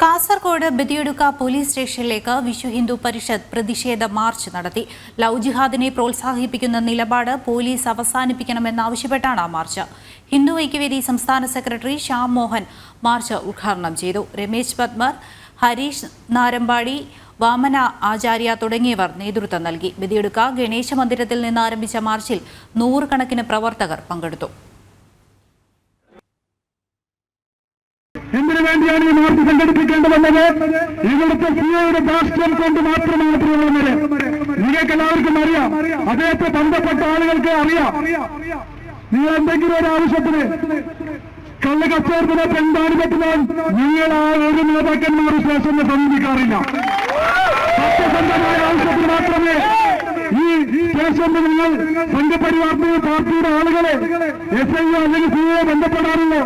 Kasaragod Badiyadka police സ്റ്റേഷനിലേക്ക് വിശ്വ ഹിന്ദു പരിഷത്ത് പ്രതിഷേധ March നടത്തി. ലവ് ജിഹാദിനെ പ്രോത്സാഹിപ്പിക്കുന്ന നിലപാട് പോലീസ് അവസാനിപ്പിക്കണമെന്നാവശ്യപ്പെട്ടാണ് മാർച്ച്. ഹിന്ദു ഐക്യവേദി സംസ്ഥാന സെക്രട്ടറി ശ്യാം മോഹൻ മാർച്ച് ഉദ്ഘാടനം ചെയ്തു. രമേശ് പത്മർ, ഹരീഷ് നാരമ്പാടി, വാമന ആചാര്യ തുടങ്ങിയവർ നേതൃത്വം നൽകി. ബദിയടുക്ക ഗണേശ മന്ദിരത്തിൽ നിന്ന് ആരംഭിച്ച മാർച്ചിൽ നൂറുകണക്കിന് പ്രവർത്തകർ പങ്കെടുത്തു. എന്തിനു വേണ്ടിയാണ് ഈ മാർച്ച് സംഘടിപ്പിക്കേണ്ടതെന്നത് ഇവിടുത്തെ സിഐയുടെ രാഷ്ട്രീയം കൊണ്ട് മാത്രമാണ് പ്രിയമുള്ളവരെ. നിങ്ങൾക്ക് എല്ലാവർക്കും അറിയാം, അദ്ദേഹത്തെ ബന്ധപ്പെട്ട ആളുകൾക്ക് അറിയാം. നിങ്ങൾ എന്തെങ്കിലും ഒരു ആവശ്യത്തിന് കള്ള് കച്ചവടത്തിനെ പെൺതാണിപെട്ടാൽ നിങ്ങൾ ആ ഒരു നേതാക്കന്മാർ സ്റ്റേഷനെ സമീപിക്കാറില്ല. സത്യസന്ധമായ ആവശ്യത്തിന് മാത്രമേ ഈ സ്റ്റേഷനിൽ നിങ്ങൾ സംഘപരിവാറിന്റെ പാർട്ടിയുടെ ആളുകളെ SIO അല്ലെങ്കിൽ സിഐ ബന്ധപ്പെടാറുള്ളൂ.